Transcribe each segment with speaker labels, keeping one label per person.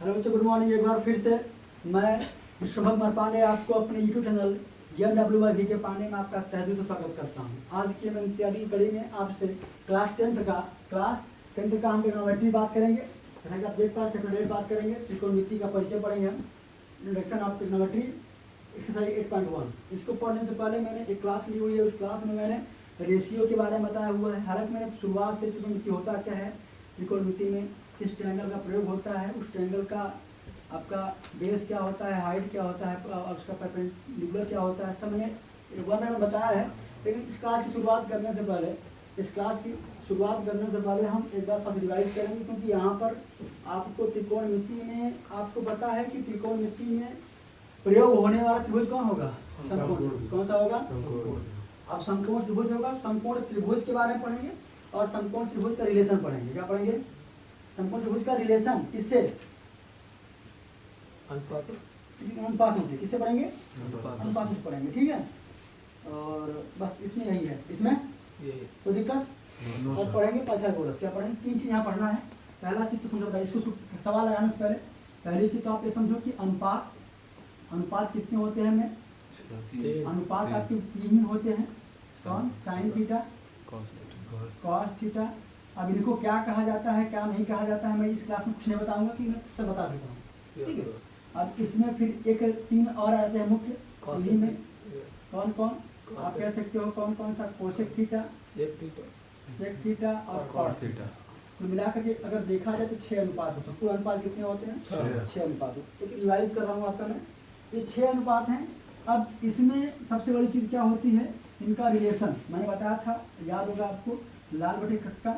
Speaker 1: Hello बच्चों, good morning. एक बार फिर से मैं शुभम पांडे आपको अपने यूट्यूब चैनल JMWY के पांडे में आपका तहे दिल से स्वागत करता हूं। आज की NCERT कड़ी में आपसे क्लास टेंथ का हम ट्रिग्नोमेट्री बात करेंगे। जैसा कि आप देख पा रहे चैप्टर 8 बात करेंगे, त्रिकोणमिति का परिचय पढ़ेंगे हम, इंट्रोडक्शन ऑफ ट्रिग्नोमेट्री एक्सरसाइज 8.1। इसको पढ़ने से पहले मैंने एक क्लास ली हुई है, उस क्लास में मैंने रेशियो के बारे में बताया हुआ है। हालांकि मैंने शुरुआत से त्रिकोणमिति होता क्या है, त्रिकोणमिति में किस ट्रायंगल का प्रयोग होता है, उस ट्रायंगल का आपका बेस क्या होता है, हाइट क्या होता है और उसका परपेंडिकुलर क्या होता है, सब मैंने वन बाय वन बताया है। लेकिन इस क्लास की शुरुआत करने से पहले हम एक बार फर्स्ट रिवाइज करेंगे, क्योंकि यहाँ पर आपको त्रिकोणमिति में आपको पता है कि त्रिकोणमिति में प्रयोग होने वाला त्रिभुज कौन होगा, समकोण। कौन सा होगा? अब समकोण त्रिभुज होगा। समकोण त्रिभुज के बारे में पढ़ेंगे और समकोण त्रिभुज का रिलेशन पढ़ेंगे। क्या पढ़ेंगे? समकोण त्रिभुज का रिलेशन किससे? अनुपात होते। किससे पढ़ेंगे? अनुपात से पढ़ेंगे, ठीक है। और बस इसमें यही है, इसमें कोई दिक्कत और पढ़ेंगे पाइथागोरस। क्या पढ़ेंगे? तीन चीज यहाँ पढ़ना है। पहला चीज तो समझो, इसको सवाल लगाने से पहले पहली चीज तो आप ये समझो कि अनुपात कितने होते हैं हमें? अनुपात आपके तीन होते हैं। कौन? Sine theta, cos theta. अब इनको क्या कहा जाता है, क्या नहीं कहा जाता है, मैं इस क्लास में कुछ नहीं बताऊंगा, कि मैं सब बता देता हूँ, ठीक है। अब इसमें फिर एक तीन और आते हैं मुख्य, इन्हीं में कौन कौन आप कह सकते हो, कौन कौन सा? कोसेक थीटा, सेक थीटा और कॉट थीटा। तो मिलाकर के अगर देखा जाए तो 6 अनुपात होते हैं। कुल अनुपात कितने होते हैं? 6 अनुपात। एक रिवाइज कर रहा हूँ आपका मैं, ये 6 अनुपात हैं। अब इसमें सबसे बड़ी चीज क्या होती है, इनका रिलेशन मैंने बताया था, याद होगा आपको, लाल बटे कक्का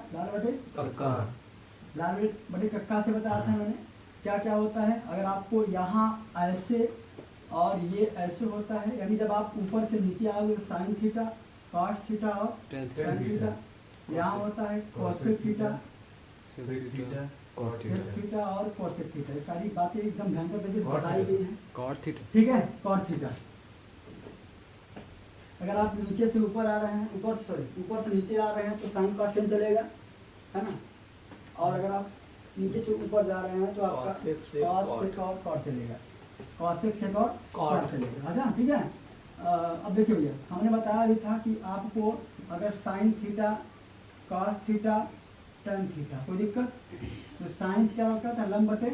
Speaker 1: से बताया था मैंने। क्या क्या होता है, अगर आपको यहाँ ऐसे और ये ऐसे होता है, यानी जब आप ऊपर से नीचे आओगे साइन थीटा, कॉस थीटा और टेन थीटा। यहाँ होता है कोसेक थीटा, सेक थीटा और कोसेक थीटा। ये सारी बातें एकदम भयंकर तरीके से बताई गई हैं, ठीक है। कॉट थीटा, अगर आप नीचे से ऊपर आ रहे हैं, ऊपर से नीचे आ रहे हैं तो साइन कॉस टेन चलेगा, है ना। और अगर आप नीचे से ऊपर जा रहे हैं तो आपका कॉस सेक और कॉट चलेगा, कॉस सेक और कॉट चलेगा। अच्छा, ठीक है। अब देखिए भैया, हमने बताया भी था कि आपको अगर sine theta, cos theta, tan theta, कोई दिक्कत तो साइन क्या होता था? लंब बटे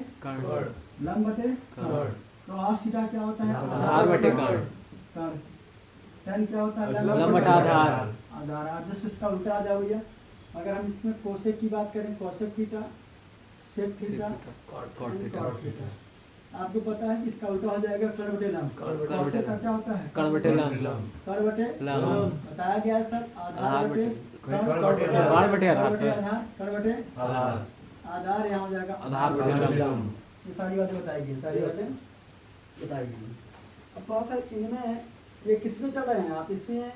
Speaker 1: कॉस थीटा क्या होता है? आधार बटे कर्ण। टेन क्या होता है? लंब बटा आधार। आप जस्ट इसका उल्टा आ जाओ भैया। अगर हम इसमें कोसेक की बात करें, cosec theta, sec theta, cot theta. आपको पता है कि इसका उल्टा हो जाएगा कर्ण बटे लंब। कोसेक का क्या होता है? कर्ण बटे लंब। बताया गया है सर, आधार बटे आधार, यहाँ हो जाएगा आधार बटे लंब। ये सारी बातें बताई गई। अब थोड़ा सा इनमें ये किसमें चल रहे हैं आप, इसमें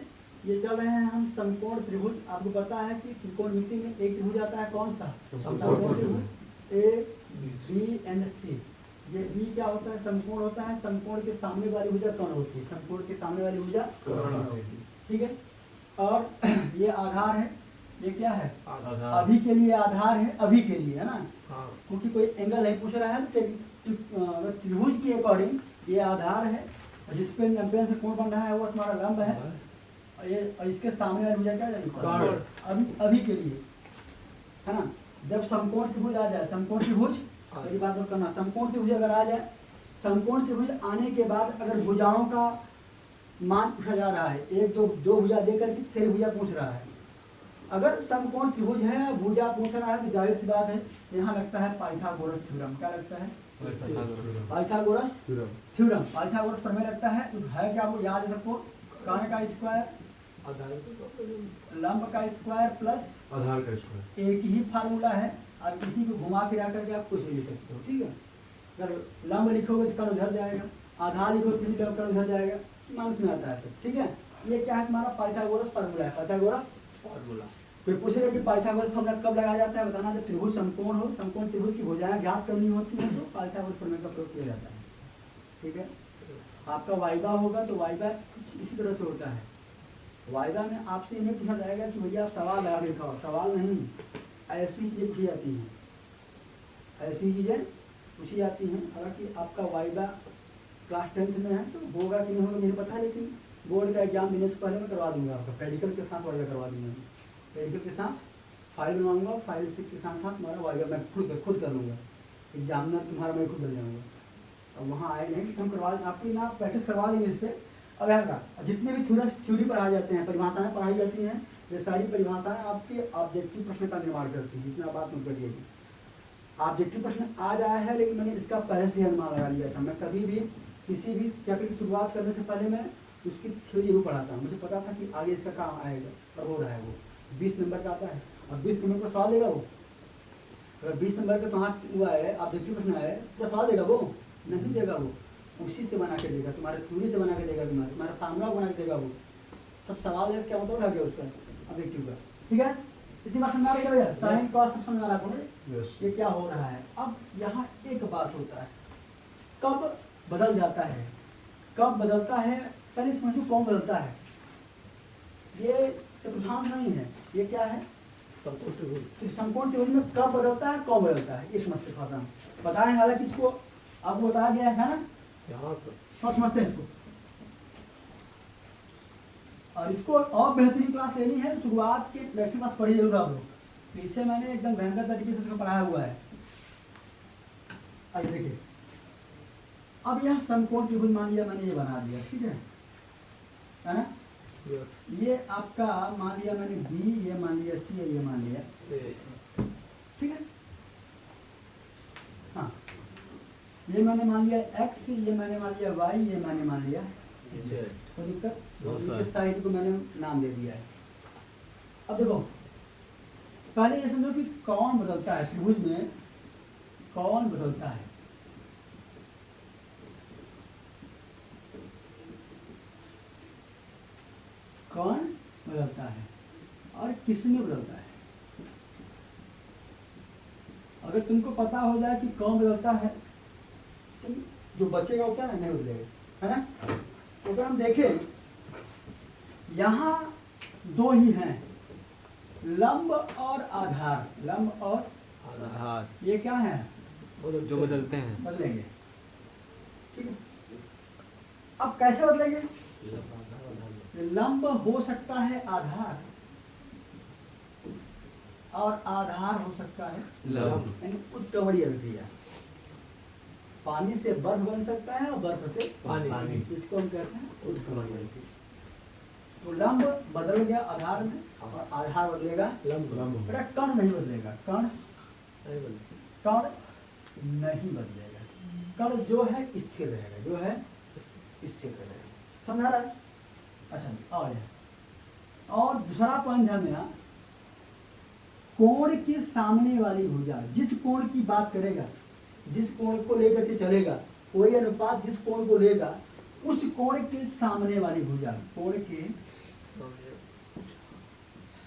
Speaker 1: ये चल रहे हैं हम समकोण त्रिभुज। आपको पता है कि त्रिकोणमिति में एक त्रिभुज आता है, कौन सा? समकोण त्रिभुज ए बी एंड सी। ये बी क्या होता है? समकोण होता है। समकोण के सामने वाली भुजा कर्ण होती है, समकोण के सामने वाली भुजा कर्ण होती है, ठीक है। और ये आधार है, ये क्या है? अभी के लिए आधार है, अभी के लिए, है ना, क्योंकि कोई एंगल नहीं पूछ रहा है। त्रिभुज के अकॉर्डिंग ये आधार है, जिसपे 90 से कोण बन रहा है वो तुम्हारा लंब है। और इसके सामने वाली भुजा क्या है? अभी के लिए, है ना। जब समकोण त्रिभुज आ जाए, समकोण त्रिभुज, मेरी बात नोट करना, समकोण त्रिभुज अगर आ जाए, समकोण त्रिभुज आने के बाद अगर भुजाओं का मान पूछा जा रहा है, एक दो भुजा देकर के तीसरी भुजा पूछ रहा है। अगर समकोण त्रिभुज है, भुजा पूछ रहा है, तो जाहिर सी बात है यहाँ लगता है पाइथागोरस थ्योरम। क्या लगता है? पाइथागोरस थ्योरम, पाइथागोरस प्रमेय लगता है। तो है क्या, वो याद है सबको? कर्ण का स्क्वायर, लंब का स्क्वायर प्लस आधार का स्क्वायर, एक ही फार्मूला है। अब इसी को घुमा फिरा करके आप कुछ भी लिख सकते हो, ठीक है। अगर लंब लिखोगे तो कर्ण उधर जाएगा, आधार लिखोगे तो कर्ण उधर जाएगा, मानस में आता है सब, ठीक है। ये क्या है? तुम्हारा पाइथागोरस फार्मूला है, पाइथागोरस फार्मूला। कोई पूछेगा कि पाइथागोरस फार्मूला कब लगाया जाता है, बताना जब त्रिभुज समकोण हो, समकोण त्रिभुज की भुजाएं ज्ञात करनी होती है तो पाइथागोरस प्रमेय का प्रयोग किया जाता है, ठीक है। आपका वाइवा होगा तो वाइवा कुछ इसी तरह से होता है। वाइवा में आपसे नहीं पूछा जाएगा कि भैया आप सवाल लगा दिखाओ, सवाल नहीं, ऐसी चीजें पूछी जाती हैं, ऐसी चीजें पूछी जाती हैं। हालांकि आपका वाइवा क्लास 10th में है तो होगा कि नहीं होगा मुझे पता है, लेकिन बोर्ड का एग्जाम देने से पहले मैं करवा दूंगा आपका मेडिकल के साथ वाइवा करवा दूंगा। मेडिकल के साथ फाइल बनवाऊंगा, फाइल से के साथ साथ तुम्हारा वाइवा मैं खुद कर लूँगा। एग्जामिनर तुम्हारा मैं खुद बन जाऊँगा। अब वहाँ आए नहीं कि हम करवा आपकी ना प्रैक्टिस करवा देंगे इस पर। अब यार जितने भी थ्योरी पढ़ाए जाते हैं, परिभाषाएँ पढ़ाई जाती हैं, ये सारी परिभाषाएँ आपके ऑब्जेक्टिव प्रश्न का निर्माण करती हैं। इतना बात मत करिएगी। ऑब्जेक्टिव प्रश्न आज आया है, लेकिन मैंने इसका पहले से ही अनुमान लगा लिया था। मैं कभी भी किसी भी चैप्टर की शुरुआत करने से पहले मैं उसकी थ्योरी जरूर पढ़ाता हूँ। मुझे पता था कि आगे इसका काम आएगा और हो रहा है। वो 20 नंबर का आता है और 20 नंबर का सवाल देगा वो। अगर 20 नंबर का कहाँ हुआ है ऑब्जेक्टिव प्रश्न आया है तो सवाल देगा वो? नहीं देगा। वो उसी से बना के देगा, तुम्हारे थ्योरी से बना के देगा, तुम्हारा फार्मूला बना के देगा। वो सब सवाल है, क्या मतलब रह गया उसका ऑब्जेक्टिव का। ठीक है, इतनी बात समझ आ रही है भैया? साइन कॉस सब समझ आ रहा है ये क्या हो रहा है। अब यहाँ एक बात होता है, कब बदल जाता है, कब बदलता है, पहले समझो कौन बदलता है। ये चतुर्थांश नहीं है, ये क्या है? समकोण त्रिभुज में कब बदलता है, कौन बदलता है, ये समझते थोड़ा बताएं। हालांकि इसको आपको बताया गया है ना, थोड़ा समझते हैं इसको। और इसको और बेहतरीन क्लास लेनी है, शुरुआत के वैसे क्लास पढ़ी जरूर आप लोग। पीछे मैंने एकदम भयंकर तरीके से इसको पढ़ाया हुआ है। आइए देखिए, अब यह समकोण त्रिभुज मान लिया मैंने, ये बना दिया, ठीक है ना? ये आपका मान लिया मैंने बी, ये मान लिया सी, ये मान लिया, ठीक है। हाँ, ये मैंने मान लिया एक्स, ये मैंने मान लिया वाई, ये मैंने मान लिया कोई दिक्कत? इस साइड को मैंने नाम दे दिया है। अब देखो, पहले ये समझो कि कौन बदलता है त्रिभुज में, कौन बदलता है। कौन बदलता है और किस में बदलता है। अगर तुमको पता हो जाए कि कौन बदलता है, तुम जो बचेगा वो क्या नहीं बदलेगा, है ना? तो अगर हम देखें, यहाँ दो ही हैं, लंब और आधार। लंब और आधार ये क्या है?
Speaker 2: जो बदलते हैं,
Speaker 1: बदलेंगे, ठीक है। अब कैसे बदलेंगे? लंब हो सकता है आधार और आधार हो सकता है लंब, यानी उत्क्रमणीय अभिक्रिया। पानी से बर्फ बन सकता है और बर्फ से पानी, इसको हम कहते हैं उत्क्रमणीय अभिक्रिया। तो लंब बदल गया आधार में और आधार बदलेगा लंब। बेटा कण नहीं बदलेगा, कण नहीं बदलेगा। कण जो है स्थिर रहेगा, जो है स्थिर रहेगा। समझ आ रहा है? अच्छा, और दूसरा पॉइंट ध्यान देना, कोण के सामने वाली भुजा, जिस कोण की बात करेगा, जिस कोण को लेकर के चलेगा, कोई अनुपात जिस कोण को लेगा, उस कोण के सामने वाली भुजा, कोण के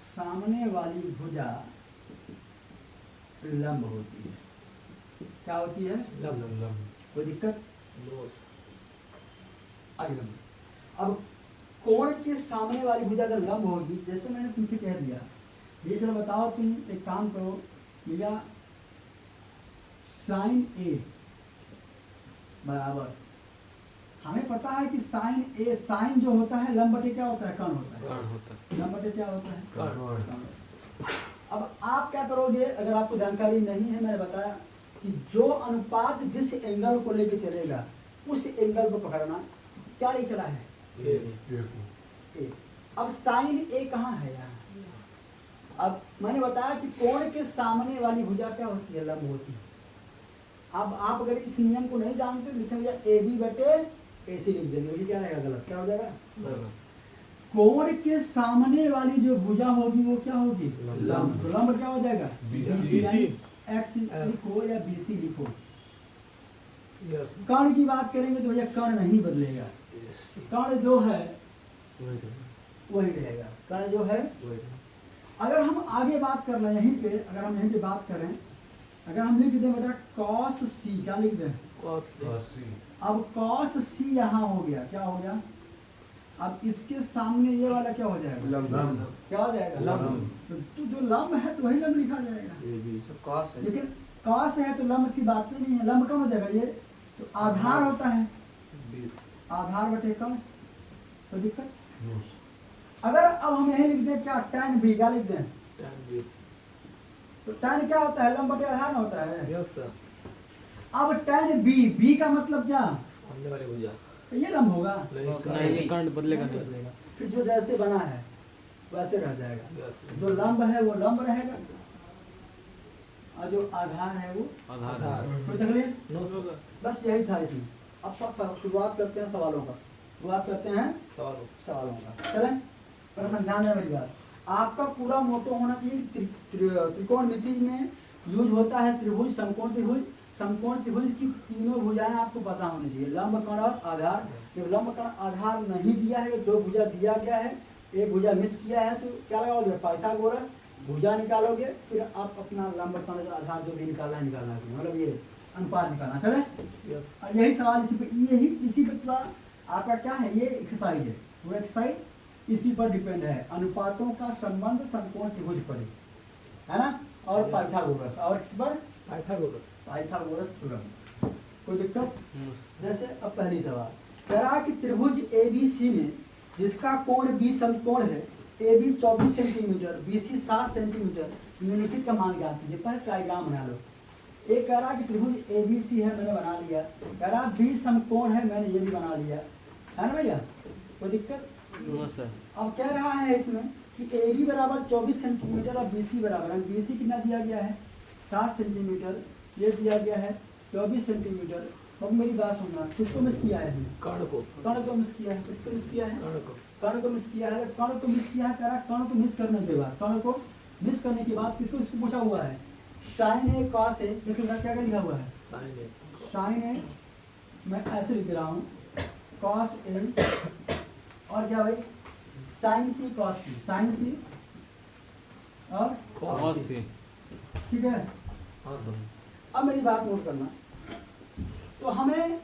Speaker 1: सामने वाली भुजा लंब होती है। क्या होती है? लंब। कोई दिक्कत? आगे लंब। अब कोण के सामने वाली भुजा अगर लंब होगी, जैसे मैंने तुमसे कह दिया, ये चलो बताओ, तुम एक काम करो भैया, साइन ए बराबर, हमें पता है कि साइन ए, साइन जो होता है लंब बटे क्या होता है? कण होता है। लंब बटे क्या होता है? कण। अब आप क्या करोगे, अगर आपको जानकारी नहीं है, मैंने बताया कि जो अनुपात जिस एंगल को लेके चलेगा, उस एंगल को पकड़ना। क्या नहीं चला है? ए। अब साइन ए कहाँ है? यहाँ। अब मैंने बताया कि कोण के सामने वाली भुजा क्या होती है? लंब होती है। अब आप अगर इस नियम को नहीं जानते, लिखेंगे ए बी बटे ए सी लिख देंगे, ये क्या रहेगा? गलत। क्या हो जाएगा? कोण के सामने वाली जो भुजा होगी वो क्या होगी? लंब। तो लंब क्या हो जाएगा? BC, यानी एक्स लिखो या BC लिखो। कर्ण की बात करेंगे तो भैया कर्ण नहीं बदलेगा, कर्ण जो है वही रहेगा, कर्ण जो है। अगर हम आगे बात करना यहीं पे, अगर हम यहीं पे बात करें, अगर हम लिख दें बेटा cos c, क्या लिख दें? cos c। अब cos c यहाँ हो गया, क्या हो गया? अब इसके सामने ये वाला क्या हो जाएगा? लंब। क्या हो जाएगा? लंब। तो जो लंब है तो वही लंब लिखा जाएगा, लेकिन कॉस है तो लंब सी बात ही नहीं है, लंब कौन हो जाएगा ये, तो आधार होता है,
Speaker 2: 20
Speaker 1: आधार बटे कौन, तो दिक्कत। अगर अब हम यही लिख दें क्या, tan b, क्या लिख दें,
Speaker 2: tan b
Speaker 1: तो tan क्या होता है, लंब बटे आधार ना होता है।
Speaker 2: यस सर
Speaker 1: अब tan b का मतलब क्या,
Speaker 2: सामने वाली भुजा
Speaker 1: तो ये लंब होगा,
Speaker 2: नहीं कर्ण बदलेगा नहीं
Speaker 1: फिर जो जैसे बना है वैसे रह जाएगा,
Speaker 2: यस
Speaker 1: जो लंब है वो लंब रहेगा और जो आधार है वो
Speaker 2: आधार
Speaker 1: कोई तकलीफ,
Speaker 2: नो सर
Speaker 1: बस यही था इसमें। अब शुरुआत करते हैं सवालों का, शुरुआत करते हैं सवालों का। चलें थोड़ा सा ध्यान दें मेरी बात, आपका पूरा मोटो होना चाहिए त्रिकोणमिति में यूज होता है त्रिभुज, समकोण त्रिभुज, समकोण त्रिभुज की तीनों भुजाएं आपको पता होनी चाहिए, लंब कर्ण और आधार। जब लंब कर्ण आधार नहीं दिया है, दो भुजा दिया गया है, एक भुजा मिस किया है, तो क्या लगाओगे, पाइथागोरस भुजा निकालोगे, फिर आप अपना लंब कर्ण जो आधार जो भी निकालना है निकालना है, मतलब ये अनुपात निकालना। चले
Speaker 2: यस
Speaker 1: और यही सवाल इसी पे, यही इसी पे पूरा आपका क्या है, ये एक्सरसाइज है, पूरा एक्सरसाइज इसी पर डिपेंड है, अनुपातों का संबंध समकोण त्रिभुज पर है ना, और पाइथागोरस, और किस पर, पाइथागोरस थ्योरम। कोई दिक्कत, जैसे अब पहली सवाल कह रहा है कि त्रिभुज ABC में जिसका कोण B समकोण है, AB 24 सेंटीमीटर, BC 7 सेंटीमीटर, निम्नलिखित का मान ज्ञात कीजिए। पहले ट्राइग्राम बना लो। एक कह रहा है कि त्रिभुज ABC है, मैंने बना लिया, कह रहा है B समकोण है, मैंने ये भी बना लिया, है ना भैया, कोई दिक्कत।
Speaker 2: नो सर
Speaker 1: अब कह रहा है इसमें कि AB बराबर 24 सेंटीमीटर और BC बराबर है, BC कितना दिया गया है 7 सेंटीमीटर, ये दिया गया है 24 सेंटीमीटर। अब मेरी बात सुनना, किसको मिस किया है इसमें,
Speaker 2: कर्ण को
Speaker 1: मिस किया है, किसको मिस किया है,
Speaker 2: कर्ण को
Speaker 1: कर्ण को मिस किया है। कर्ण को मिस किया है, कह रहा है कर्ण को मिस करने के बाद, कर्ण को मिस करने के बाद किसको इसको पूछा हुआ है, साइन ए कॉस ए, देखिए क्या क्या लिखा हुआ है,
Speaker 2: साइन ए
Speaker 1: साइन ए, मैं ऐसे लिख रहा हूँ कॉस ए, और क्या भाई साइन सी कॉस सी, साइन सी और
Speaker 2: cos से
Speaker 1: ठीक है।
Speaker 2: हाँ सर
Speaker 1: अब मेरी बात नोट करना, तो हमें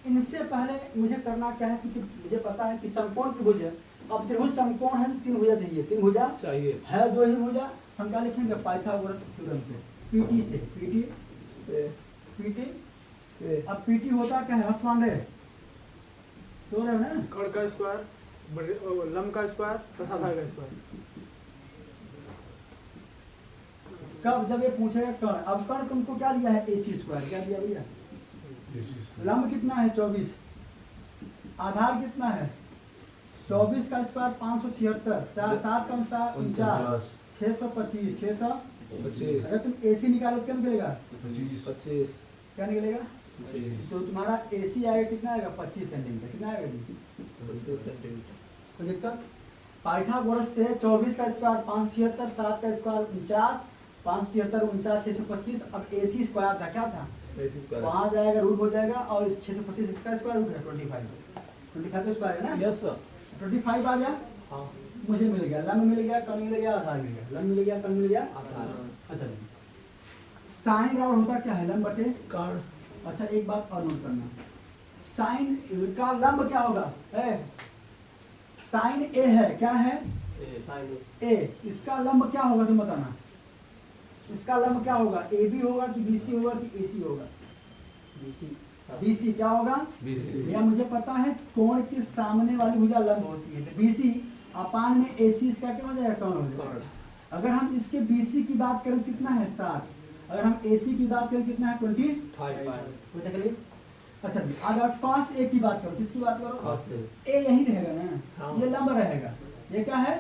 Speaker 1: इनसे पहले मुझे करना क्या है, क्योंकि मुझे पता है कि समकोण त्रिभुज है, अब त्रिभुज समकोण है तो तीन भुजा चाहिए, तीन भुजा
Speaker 2: चाहिए
Speaker 1: है, दो ही भुजा, हम क्या लिखेंगे पाइथागोरस थ्योरम से, पीटी से, पीटी अब पीटी होता क्या है, हस्तांडे तो रहे हो ना,
Speaker 3: कर्ण का स्क्वायर, लंब का स्क्वायर प्लस आधार का स्क्वायर।
Speaker 1: कब, जब ये पूछेगा कर्ण, अब कर्ण तुमको क्या दिया है, AC स्क्वायर, क्या दिया भैया, लंब कितना है 24, आधार कितना है 24 का स्क्वायर 576, 4 7 कम 49, 625, 625। अगर तुम AC निकालो क्या निकलेगा,
Speaker 2: 25
Speaker 1: क्या निकलेगा, तो तुम्हारा AC आएगा कितना आएगा 25 सेंटीमीटर, कितना आएगा जी,
Speaker 2: 25 सेंटीमीटर।
Speaker 1: तो दिक्कत, पाइथागोरस से 24 का स्क्वायर 576, 7 का स्क्वायर 49, 576 49 625। अब AC स्क्वायर था, क्या था, वहाँ जाएगा रूट हो जाएगा, और 625 इसका स्क्वायर रूट है 25 का स्क्वायर है ना,
Speaker 2: यस सर
Speaker 1: 25 आ गया,
Speaker 2: हाँ
Speaker 1: मुझे मिल गया, लंब मिल गया, कर्ण मिल गया, आधार मिल गया, लंब मिल गया, कर्ण मिल गया,
Speaker 2: आधार।
Speaker 1: अच्छा साइन बराबर होता क्या है, लंब बटे
Speaker 2: कर्ण।
Speaker 1: अच्छा एक बात और नोट करना, साइन का लंब क्या होगा, है साइन ए है, क्या है ए, इसका लंब क्या होगा तुम बताना, इसका लंब क्या होगा, AB होगा कि BC होगा कि AC होगा, BC क्या होगा,
Speaker 2: BC।
Speaker 1: या मुझे पता है कोण के सामने वाली भुजा लंब होती है, तो BC अपान में AC इसका क्या हो जाएगा, कर्ण हो जाएगा। अगर हम इसके BC की बात करें कितना है 7, अगर हम AC की बात करें कितना है 25, कोई तकलीफ। अच्छा अगर cos A की बात करो, किसकी बात करो, A यही रहेगा ना,
Speaker 2: हाँ।
Speaker 1: ये लंब रहेगा, ये क्या है,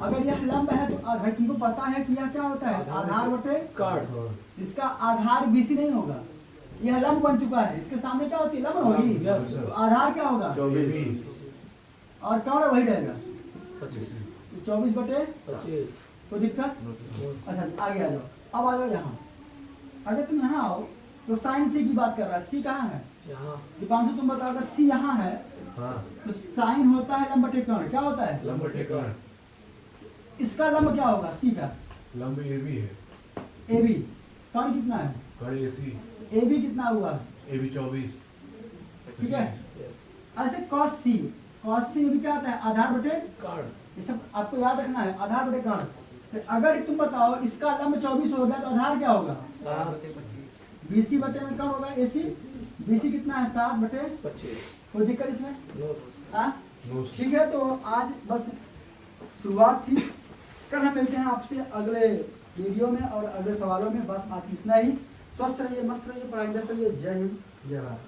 Speaker 1: अगर यह लंब है तो भाई तुमको पता है कि यह क्या होता है, आधार बटे
Speaker 2: कर्ण।
Speaker 1: इसका आधार BC नहीं होगा, यह लंब बन चुका है, इसके सामने क्या होती है, लंब होगी,
Speaker 2: यस
Speaker 1: तो आधार क्या होगा, और कर्ण वही रहेगा, 24 बटे
Speaker 2: 25।
Speaker 1: कोई दिक्कत। अच्छा आगे आ जाओ, अब आ जाओ यहाँ, अगर तुम यहाँ आओ तो साइन C की बात कर रहा है, C कहाँ है,
Speaker 2: यहाँ
Speaker 1: दीपांशु तुम बताओ, अगर C यहाँ है तो साइन होता है लंब बटे कर्ण, क्या होता है,
Speaker 4: लंब बटे कर्ण,
Speaker 1: इसका लंब क्या होगा C का,
Speaker 4: लंब AB है,
Speaker 1: AB, कर्ण कितना है,
Speaker 4: कर्ण AC,
Speaker 1: AB कितना हुआ,
Speaker 4: AB 24,
Speaker 1: ठीक है।
Speaker 2: यस
Speaker 1: ऐसे cos C में भी क्या आता है, आधार बटे,
Speaker 2: कर्ण।
Speaker 1: ये सब आपको याद रखना है, आधार बटे कर्ण। तो अगर तुम बताओ इसका लंब 24 हो गया तो आधार क्या होगा,
Speaker 2: 7
Speaker 1: BC बटे में कौन होगा AC, BC कितना है 7/25,
Speaker 2: 25
Speaker 1: कोई दिक्कत इसमें?
Speaker 2: नो
Speaker 1: हाँ
Speaker 4: नो सर।
Speaker 1: ठीक है, तो आज बस शुरुआत थी, कल हम मिलते हैं आपसे अगले वीडियो में और अगले सवालों में। बस आज इतना ही। स्वस्थ रहिए, मस्त रहिए, पढ़ाई करते रहिए। जय हिंद, जय भारत।